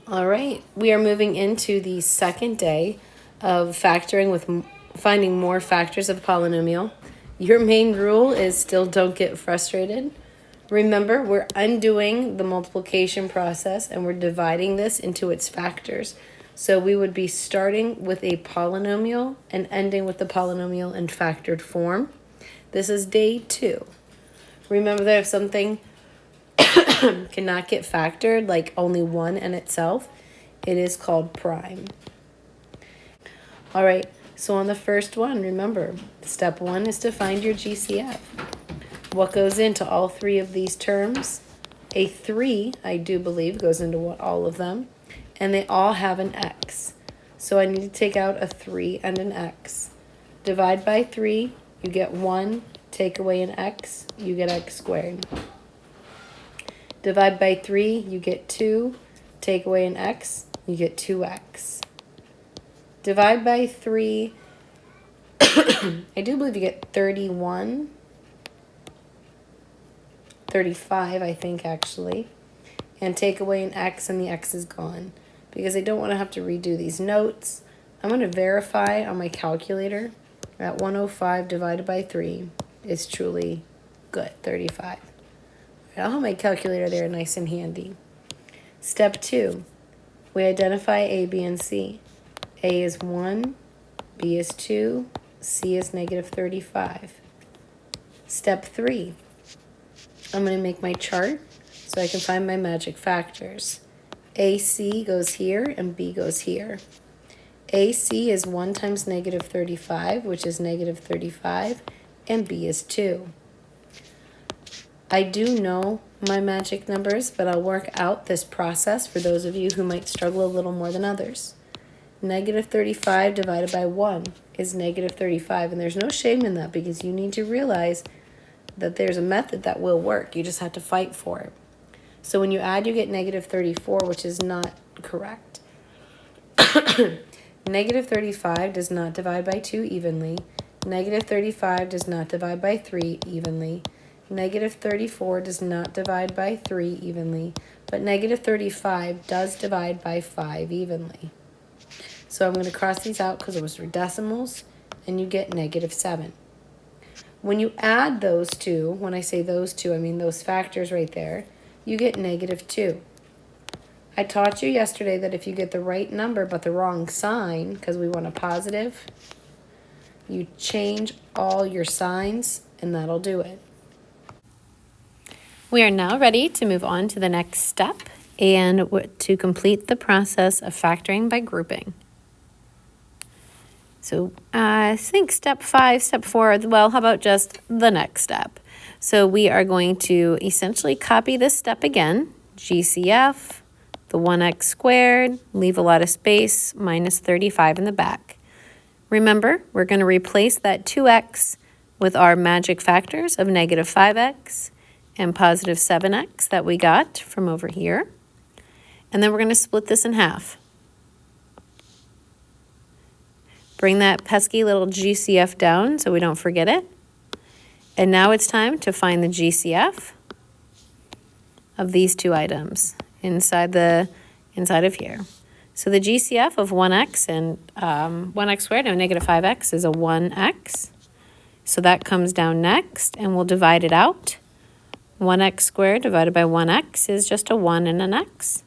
All right, we are moving into the second day of factoring with finding more factors of the polynomial. Your main rule is still don't get frustrated. Remember, we're undoing the multiplication process and we're dividing this into its factors. So we would be starting with a polynomial and ending with the polynomial in factored form. This is day 2. Remember that if something cannot get factored, like only one in itself, it is called prime. All right, so on the first one, remember, step 1 is to find your GCF. What goes into all 3 of these terms? A 3, I do believe, goes into all of them, and they all have an x. So I need to take out a 3 and an x. Divide by 3, you get 1, take away an x, you get x squared. Divide by 3, you get 2. Take away an x, you get 2x. Divide by 3, I do believe you get 31. 35, I think, actually. And take away an x, and the x is gone. Because I don't want to have to redo these notes, I'm going to verify on my calculator that 105 divided by 3 is truly good, 35. I'll have my calculator there nice and handy. Step 2, we identify A, B, and C. A is 1, B is 2, C is negative 35. Step 3, I'm going to make my chart so I can find my magic factors. AC goes here and B goes here. AC is 1 times negative 35, which is negative 35, and B is 2. I do know my magic numbers, but I'll work out this process for those of you who might struggle a little more than others. Negative 35 divided by 1 is negative 35, and there's no shame in that because you need to realize that there's a method that will work. You just have to fight for it. So when you add, you get negative 34, which is not correct. Negative 35 does not divide by 2 evenly. Negative 35 does not divide by 3 evenly. Negative 34 does not divide by 3 evenly. But negative 35 does divide by 5 evenly. So I'm going to cross these out because those are decimals, and you get negative 7. When you add those two, when I say those two, I mean those factors right there, you get negative 2. I taught you yesterday that if you get the right number but the wrong sign, because we want a positive, you change all your signs, and that'll do it. We are now ready to move on to the next step and to complete the process of factoring by grouping. So I think step 5, step 4, well, how about just the next step? So we are going to essentially copy this step again, GCF, the 1x squared, leave a lot of space, minus 35 in the back. Remember, we're going to replace that 2x with our magic factors of negative 5x and positive 7x that we got from over here. And then we're going to split this in half. Bring that pesky little GCF down so we don't forget it. And now it's time to find the GCF of these two items inside of here. So the GCF of 1x and 1x squared and negative 5x is a 1x. So that comes down next, and we'll divide it out. 1x squared divided by 1x is just a 1 and an x.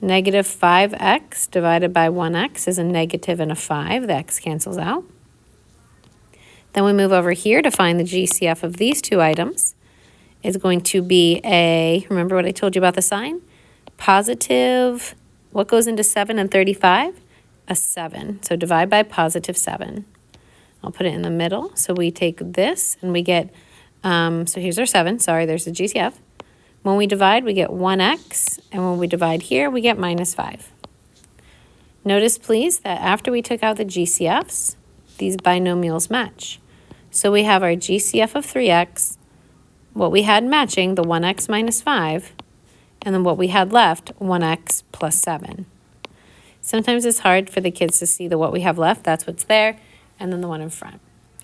Negative 5x divided by 1x is a negative and a 5. The x cancels out. Then we move over here to find the GCF of these two items. It's going to be a, remember what I told you about the sign? Positive, what goes into 7 and 35? A 7. So divide by positive 7. I'll put it in the middle. So we take this and we get, so here's our 7. Sorry, there's the GCF. When we divide, we get 1x, and when we divide here, we get minus 5. Notice, please, that after we took out the GCFs, these binomials match. So we have our GCF of 3x, what we had matching, the 1x minus 5, and then what we had left, 1x plus 7. Sometimes it's hard for the kids to see what we have left. That's what's there, and then the one in front.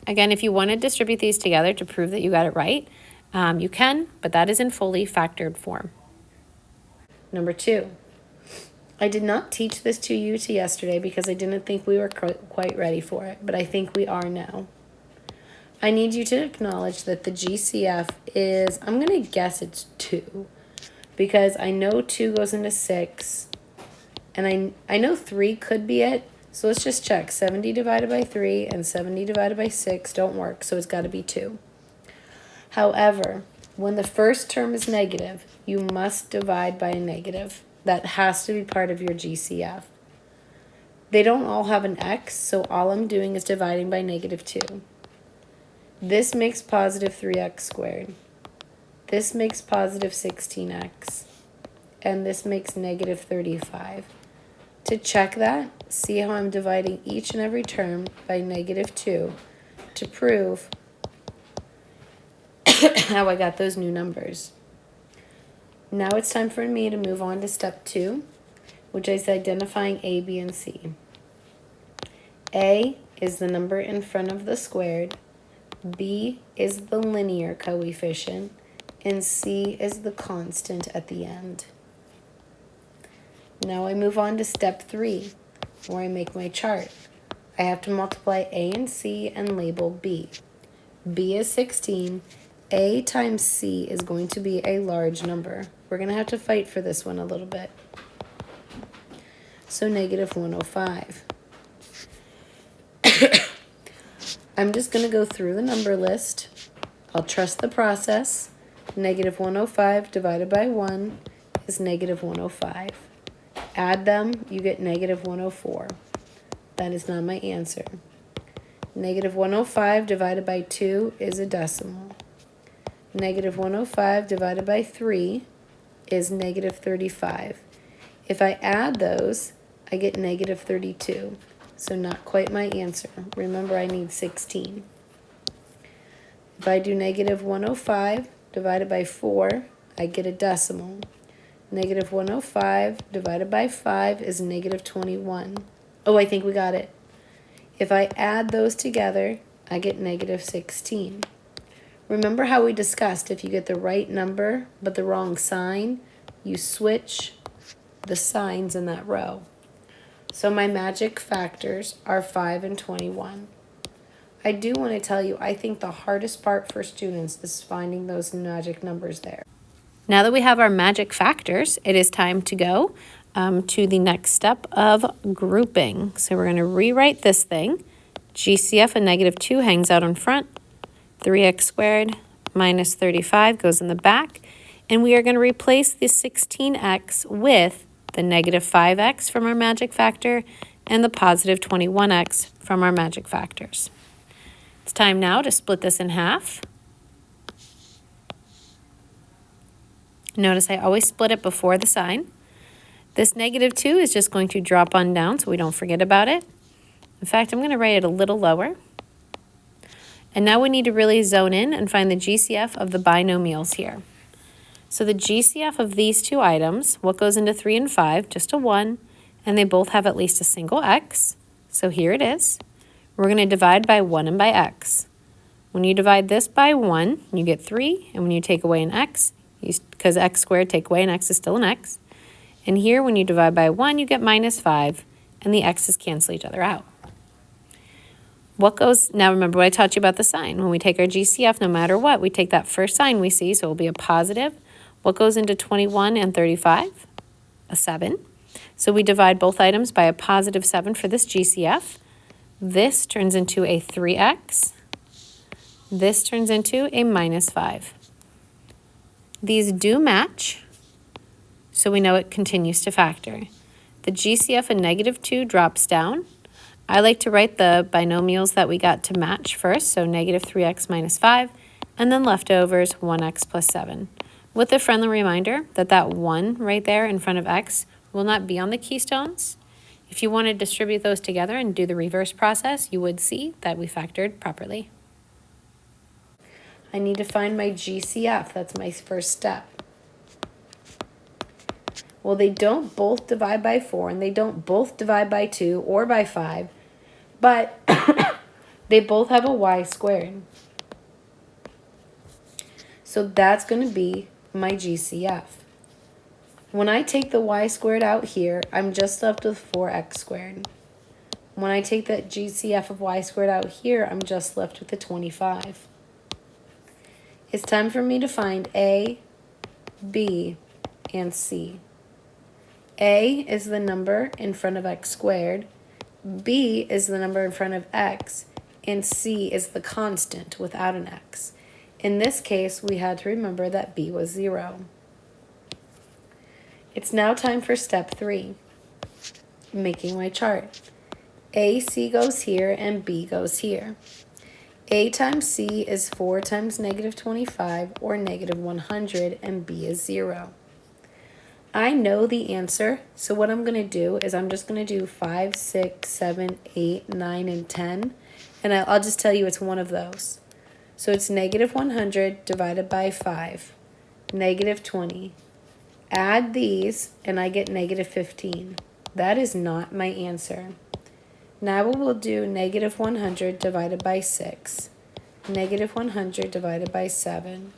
Again, if you want to distribute these together to prove that you got it right, you can, but that is in fully factored form. Number 2, I did not teach this to you yesterday because I didn't think we were quite ready for it, but I think we are now. I need you to acknowledge that the GCF is, I'm going to guess it's 2, because I know 2 goes into 6, and I know 3 could be it, so let's just check. 70 divided by 3 and 70 divided by 6 don't work, so it's got to be 2. However, when the first term is negative, you must divide by a negative. That has to be part of your GCF. They don't all have an x, so all I'm doing is dividing by negative 2. This makes positive 3x squared. This makes positive 16x. And this makes negative 35. To check that, see how I'm dividing each and every term by negative 2 to prove how I got those new numbers. Now it's time for me to move on to step 2, which is identifying A, B, and C. A is the number in front of the squared, B is the linear coefficient, and C is the constant at the end. Now I move on to step 3, where I make my chart. I have to multiply A and C and label B. B is 16. A times C is going to be a large number. We're going to have to fight for this one a little bit. So negative 105. I'm just going to go through the number list. I'll trust the process. Negative 105 divided by 1 is negative 105. Add them, you get negative 104. That is not my answer. Negative 105 divided by 2 is a decimal. Negative 105 divided by 3 is negative 35. If I add those, I get negative 32. So not quite my answer. Remember, I need 16. If I do negative 105 divided by 4, I get a decimal. Negative 105 divided by 5 is negative 21. Oh, I think we got it. If I add those together, I get negative 16. Remember how we discussed if you get the right number but the wrong sign, you switch the signs in that row. So my magic factors are 5 and 21. I do want to tell you, I think the hardest part for students is finding those magic numbers there. Now that we have our magic factors, it is time to go to the next step of grouping. So we're going to rewrite this thing. GCF of negative 2 hangs out in front. 3x squared minus 35 goes in the back. And we are going to replace the 16x with the negative 5x from our magic factor and the positive 21x from our magic factors. It's time now to split this in half. Notice I always split it before the sign. This negative 2 is just going to drop on down so we don't forget about it. In fact, I'm going to write it a little lower. And now we need to really zone in and find the GCF of the binomials here. So the GCF of these two items, what goes into 3 and 5? Just a 1, and they both have at least a single x. So here it is. We're going to divide by 1 and by x. When you divide this by 1, you get 3, and when you take away an x, because x squared take away an x is still an x. And here, when you divide by 1, you get minus 5, and the x's cancel each other out. Now remember what I taught you about the sign. When we take our GCF, no matter what, we take that first sign we see, so it will be a positive. What goes into 21 and 35? A 7. So we divide both items by a positive 7 for this GCF. This turns into a 3x. This turns into a minus 5. These do match, so we know it continues to factor. The GCF of negative 2 drops down. I like to write the binomials that we got to match first, so negative 3x minus 5, and then leftovers 1x plus 7. With a friendly reminder that that 1 right there in front of x will not be on the keystones. If you want to distribute those together and do the reverse process, you would see that we factored properly. I need to find my GCF. That's my first step. Well, they don't both divide by 4, and they don't both divide by 2 or by 5, but they both have a y squared. So that's going to be my GCF. When I take the y squared out here, I'm just left with 4x squared. When I take that GCF of y squared out here, I'm just left with the 25. It's time for me to find A, B, and C. A is the number in front of x squared, B is the number in front of x, and C is the constant without an x. In this case, we had to remember that B was 0. It's now time for step 3, making my chart. AC goes here and B goes here. A times C is 4 times negative 25 or negative 100 and B is 0. I know the answer, so what I'm going to do is I'm just going to do 5, 6, 7, 8, 9, and 10, and I'll just tell you it's one of those. So it's negative 100 divided by 5, negative 20. Add these, and I get negative 15. That is not my answer. Now we will do negative 100 divided by 6, negative 100 divided by 7,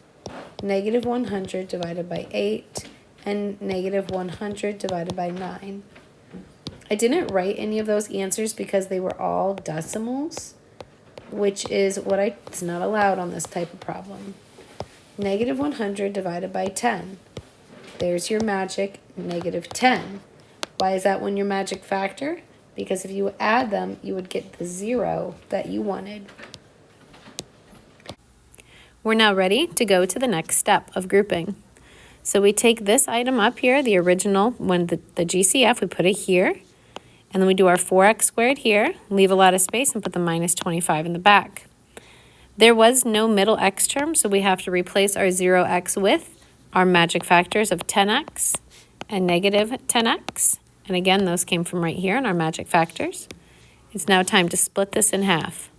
negative 100 divided by 8, and negative 100 divided by 9. I didn't write any of those answers because they were all decimals, which is what it's not allowed on this type of problem. Negative 100 divided by 10. There's your magic negative 10. Why is that one your magic factor? Because if you add them, you would get the 0 that you wanted. We're now ready to go to the next step of grouping. So we take this item up here, the original, when the GCF, we put it here, and then we do our 4x squared here, leave a lot of space, and put the minus 25 in the back. There was no middle x term, so we have to replace our 0x with our magic factors of 10x and negative 10x. And again, those came from right here in our magic factors. It's now time to split this in half.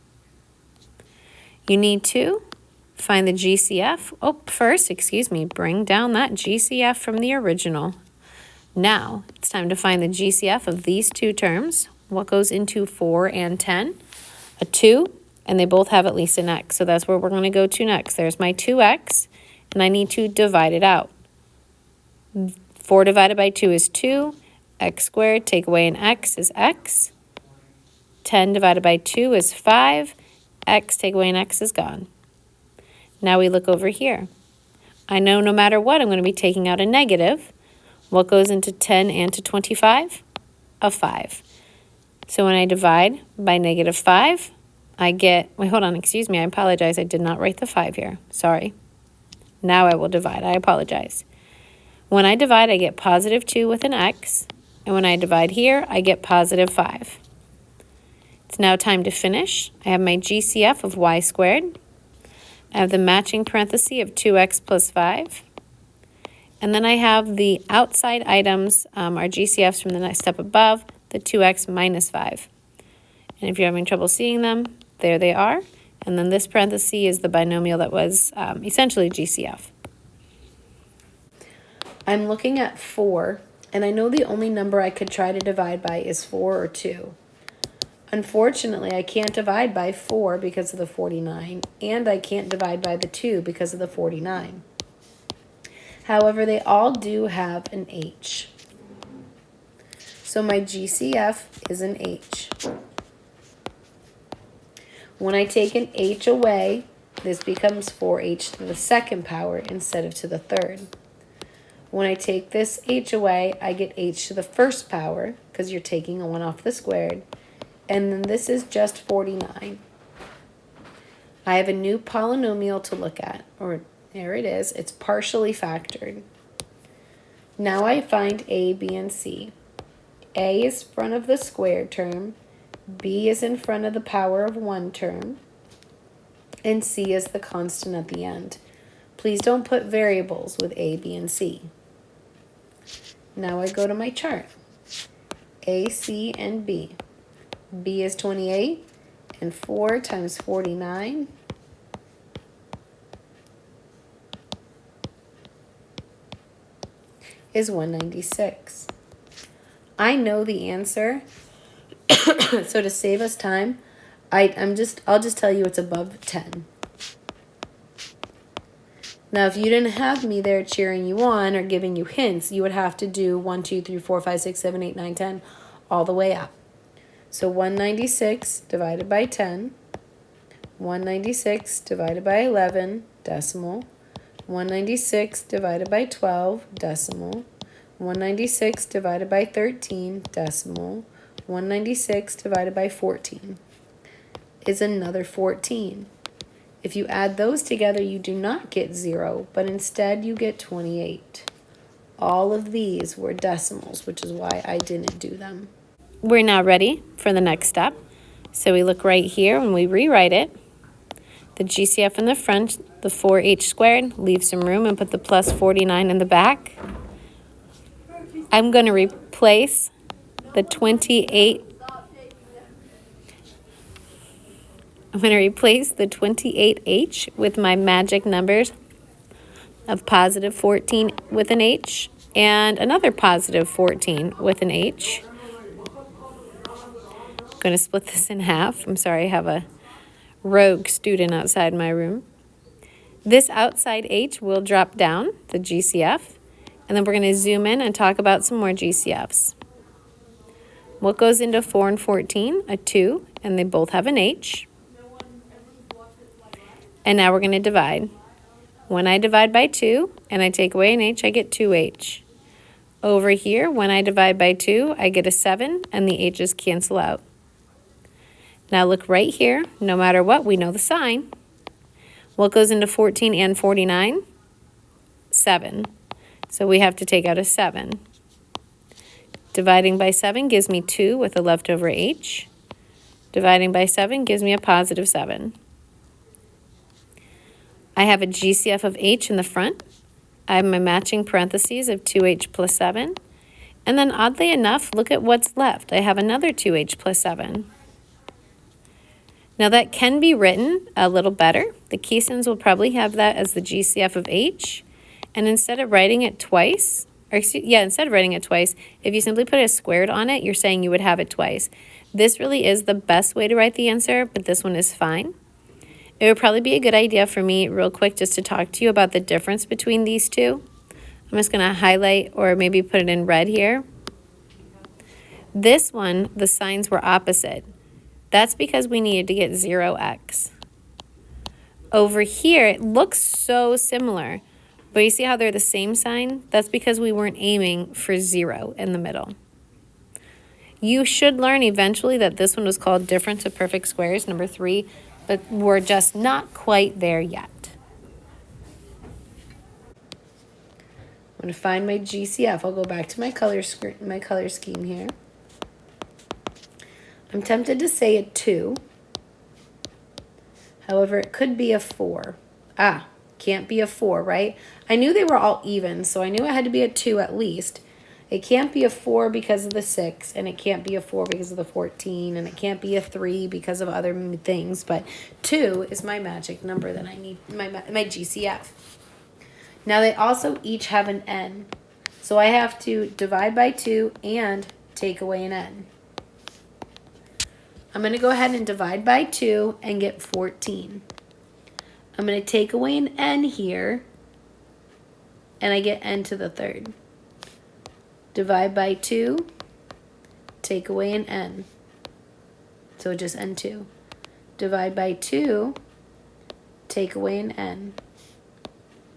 You need to find the GCF. Bring down that GCF from the original. Now, it's time to find the GCF of these two terms. What goes into 4 and 10? A 2, and they both have at least an x. So that's where we're going to go to next. There's my 2x, and I need to divide it out. 4 divided by 2 is 2. X squared, take away an x is x. 10 divided by 2 is 5. X, take away an x is gone. Now we look over here. I know no matter what, I'm going to be taking out a negative. What goes into 10 and to 25? A 5. So when I divide by negative 5, I get, I apologize. I did not write the 5 here. Sorry. Now I will divide. I apologize. When I divide, I get positive 2 with an x. And when I divide here, I get positive 5. It's now time to finish. I have my GCF of y squared. I have the matching parenthesis of 2x plus 5. And then I have the outside items, our GCFs from the next step above, the 2x minus 5. And if you're having trouble seeing them, there they are. And then this parenthesis is the binomial that was essentially GCF. I'm looking at 4, and I know the only number I could try to divide by is 4 or 2. Unfortunately, I can't divide by 4 because of the 49, and I can't divide by the 2 because of the 49. However, they all do have an h. So my GCF is an h. When I take an h away, this becomes 4h to the second power instead of to the third. When I take this h away, I get h to the first power, because you're taking a 1 off the squared. And then this is just 49. I have a new polynomial to look at, or there it is. It's partially factored. Now I find a, b, and c. A is in front of the squared term, b is in front of the power of 1 term, and c is the constant at the end. Please don't put variables with a, b, and c. Now I go to my chart. A, C, and b. B is 28, and 4 times 49 is 196. I know the answer, so to save us time, I'll just tell you it's above 10. Now, if you didn't have me there cheering you on or giving you hints, you would have to do 1, 2, 3, 4, 5, 6, 7, 8, 9, 10, all the way up. So 196 divided by 10, 196 divided by 11, decimal, 196 divided by 12, decimal, 196 divided by 13, decimal, 196 divided by 14 is another 14. If you add those together, you do not get 0, but instead you get 28. All of these were decimals, which is why I didn't do them. We're now ready for the next step. So we look right here when we rewrite it. The GCF in the front, the 4h squared, leave some room and put the plus 49 in the back. I'm going to replace the 28. I'm going to replace the 28h with my magic numbers of positive 14 with an h and another positive 14 with an h. I'm going to split this in half. I'm sorry, I have a rogue student outside my room. This outside h will drop down, the GCF, and then we're going to zoom in and talk about some more GCFs. What goes into 4 and 14? A 2, and they both have an h. And now we're going to divide. When I divide by 2 and I take away an h, I get 2h. Over here, when I divide by 2, I get a 7, and the h's cancel out. Now look right here. No matter what, we know the sign. What goes into 14 and 49? 7. So we have to take out a 7. Dividing by 7 gives me 2 with a leftover h. Dividing by 7 gives me a positive 7. I have a GCF of h in the front. I have my matching parentheses of 2h plus 7. And then oddly enough, look at what's left. I have another 2h plus 7. Now that can be written a little better. The Keystons will probably have that as the GCF of h. And instead of writing it twice, instead of writing it twice, if you simply put a squared on it, you're saying you would have it twice. This really is the best way to write the answer, but this one is fine. It would probably be a good idea for me real quick just to talk to you about the difference between these two. I'm just going to highlight or maybe put it in red here. This one, the signs were opposite. That's because we needed to get 0x. Over here, it looks so similar, but you see how they're the same sign? That's because we weren't aiming for 0 in the middle. You should learn eventually that this one was called difference of perfect squares, number 3, but we're just not quite there yet. I'm going to find my GCF. I'll go back to my color scheme here. I'm tempted to say a 2. However, it could be a 4. Can't be a 4, right? I knew they were all even, so I knew it had to be a 2 at least. It can't be a 4 because of the 6, and it can't be a 4 because of the 14, and it can't be a 3 because of other things, but 2 is my magic number that I need, my GCF. Now they also each have an n, so I have to divide by 2 and take away an n. I'm going to go ahead and divide by 2 and get 14. I'm going to take away an n here, and I get n to the 3rd. Divide by 2, take away an n. So just n2. Divide by 2, take away an n.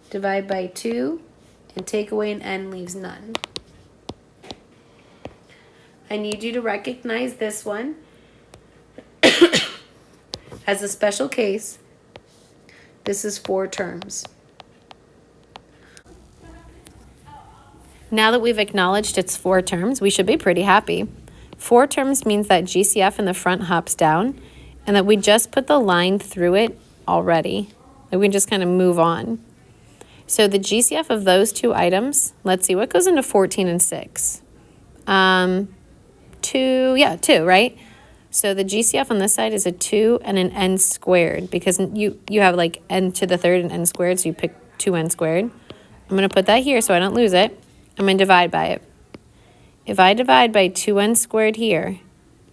Divide by 2, and take away an n leaves none. I need you to recognize this one as a special case. This is 4 terms. Now that we've acknowledged it's 4 terms, we should be pretty happy. 4 terms means that GCF in the front hops down and that we just put the line through it already. Like we just kind of move on. So the GCF of those 2 items, let's see, what goes into 14 and 6? 2, right? So the GCF on this side is a 2 and an n squared because you have like n to the 3rd and n squared, so you pick 2n squared. I'm going to put that here so I don't lose it. I'm going to divide by it. If I divide by 2n squared here,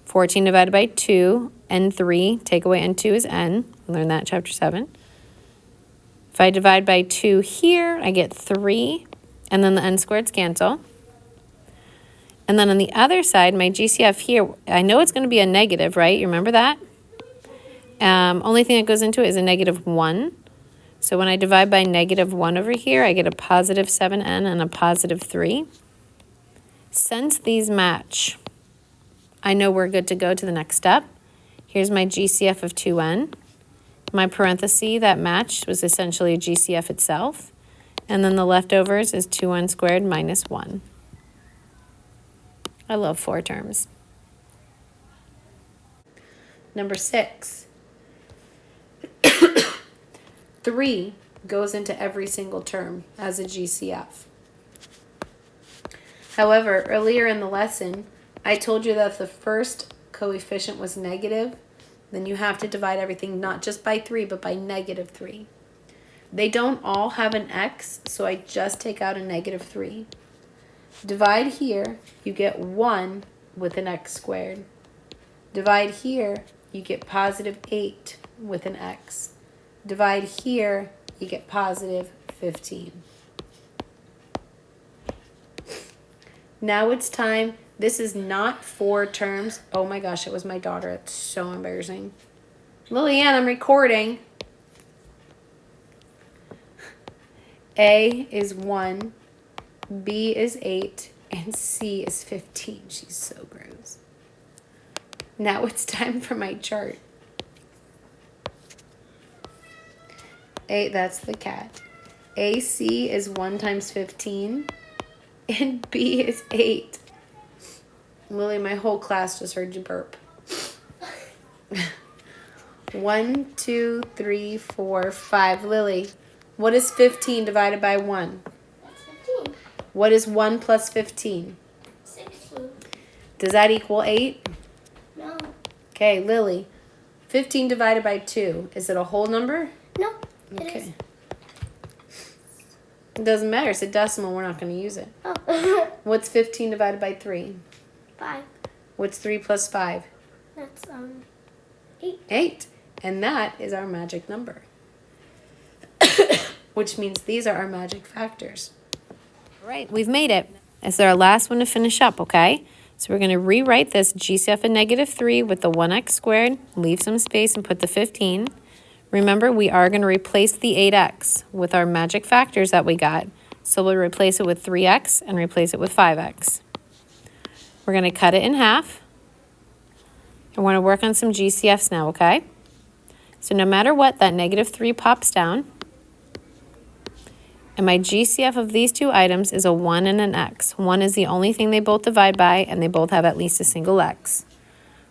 14 divided by 2, n3, take away n2 is n. Learn that in chapter 7. If I divide by 2 here, I get 3, and then the n squareds cancel. And then on the other side, my GCF here, I know it's going to be a negative, right? You remember that? Only thing that goes into it is a -1. So when I divide by -1 over here, I get a positive 7n and a positive 3. Since these match, I know we're good to go to the next step. Here's my GCF of 2n. My parenthesis that matched was essentially a GCF itself. And then the leftovers is 2n squared minus 1. I love 4 terms. Number 6. 3 goes into every single term as a GCF. However, earlier in the lesson, I told you that if the first coefficient was negative, then you have to divide everything not just by 3, but by -3. They don't all have an x, so I just take out a -3. Divide here, you get 1 with an x squared. Divide here, you get positive 8 with an x. Divide here, you get positive 15. Now it's time. This is not 4 terms. Oh my gosh, it was my daughter. It's so embarrassing. Lillian, I'm recording. A is 1, B is 8, and C is 15. She's so gross. Now it's time for my chart. 8, that's the cat. AC is 1 times 15, and B is 8. Lily, my whole class just heard you burp. 1, 2, 3, 4, 5. Lily, what is 15 divided by 1? That's 15. What is 1 plus 15? 16. Does that equal 8? No. Okay, Lily, 15 divided by 2. Is it a whole number? No. Okay. It doesn't matter. It's a decimal. We're not going to use it. Oh. What's 15 divided by 3? 5. What's 3 plus 5? That's 8. 8. And that is our magic number. Which means these are our magic factors. All right, we've made it. This is our last one to finish up, okay? So we're going to rewrite this GCF of -3 with the 1x squared, leave some space, and put the 15. Remember, we are going to replace the 8x with our magic factors that we got. So we'll replace it with 3x and replace it with 5x. We're going to cut it in half. And we're going to work on some GCFs now, okay? So no matter what, that -3 pops down. And my GCF of these two items is a 1 and an x. 1 is the only thing they both divide by, and they both have at least a single x.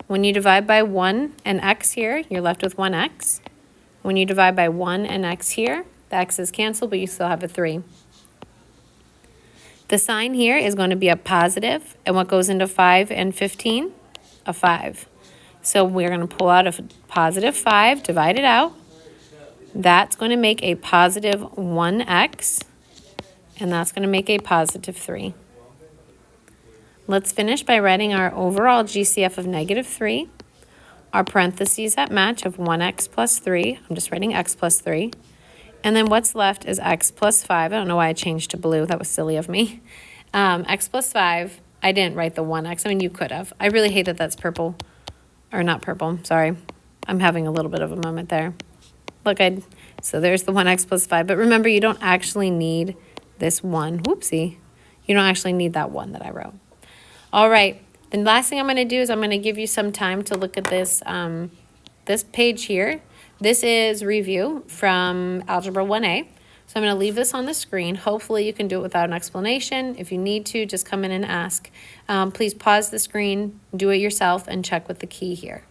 When you divide by 1 and x here, you're left with 1x. When you divide by 1 and x here, the x's cancel, but you still have a 3. The sign here is going to be a positive, and what goes into 5 and 15? A 5. So we're going to pull out a positive 5, divide it out. That's going to make a positive 1x, and that's going to make a positive 3. Let's finish by writing our overall GCF of -3, our parentheses that match of 1x plus 3. I'm just writing x plus 3. And then what's left is x plus 5. I don't know why I changed to blue. That was silly of me. X plus 5. I didn't write the 1x. I mean, you could have. I really hate that that's purple. Or not purple. Sorry. I'm having a little bit of a moment there. Look, so there's the 1x plus 5. But remember, you don't actually need this 1. Whoopsie. You don't actually need that 1 that I wrote. All right. The last thing I'm going to do is I'm going to give you some time to look at this, this page here. This is review from Algebra 1A. So I'm going to leave this on the screen. Hopefully you can do it without an explanation. If you need to, just come in and ask. Please pause the screen, do it yourself, and check with the key here.